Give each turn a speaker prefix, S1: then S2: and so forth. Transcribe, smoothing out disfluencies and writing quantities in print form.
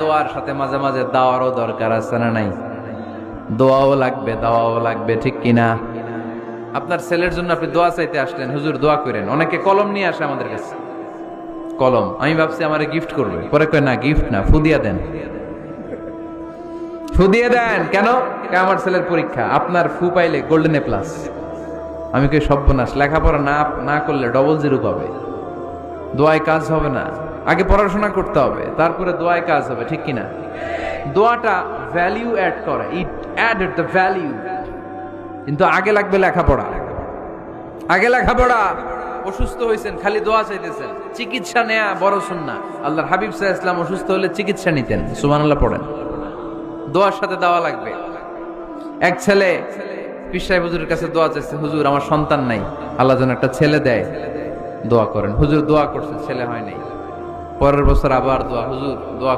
S1: দোয়ার সাথে মাঝে মাঝে দাওয়ারও দরকার আছে না নাই? দোয়াও লাগবে, দাওয়াও লাগবে, ঠিক কিনা? আপনার ছেলের জন্য আপনি দোয়া চাইতে আসলেন, হুজুর দোয়া করেন। অনেকে কলম নিয়ে আসে আমাদের কাছে, কলম। আমি ভাবছি আমারে গিফট করবে, পরে কয় না, গিফট না, ফু দিয়া দেন। ফু দিয়ে দেন কেন? আমার ছেলের পরীক্ষা, আপনার ফু পাইলে গোল্ডেন এ প্লাস। আমি কই সর্বনাশ, লেখাপড়া না করলে ডবল জিরো পাবে, দোয়ায় কাজ হবে না। আগে পড়াশোনা করতে হবে, তারপরে দোয়ায় কাজ হবে, ঠিক কিনা? দোয়াটা ভ্যালিউ অ্যাড করে, ইট অ্যাডেড দ্য ভ্যালিউ। কিন্তু আগে লাগবে লেখাপড়া, আগে লেখাপড়া। অসুস্থ হয়েছেন, খালি দোয়া চাইতেছেন, চিকিৎসা নেয়া বড় সুন্নাহ। আল্লাহর হাবিব সাল্লাল্লাহু আলাইহি ওয়াসাল্লাম অসুস্থ হলে চিকিৎসা নিতেন। সুবহানাল্লাহ পড়েন। দোয়ার সাথে দেওয়া লাগবে। এক ছেলে পীর সাহেব হুজুরের কাছে দোয়া চাইছে, হুজুর আমার সন্তান নাই, আল্লাহ যেন একটা ছেলে দেয়, দোয়া করেন। হুজুর দোয়া করছে, ছেলে হয় নাই। পরের বছর আবার দোয়া, হুজুর দোয়া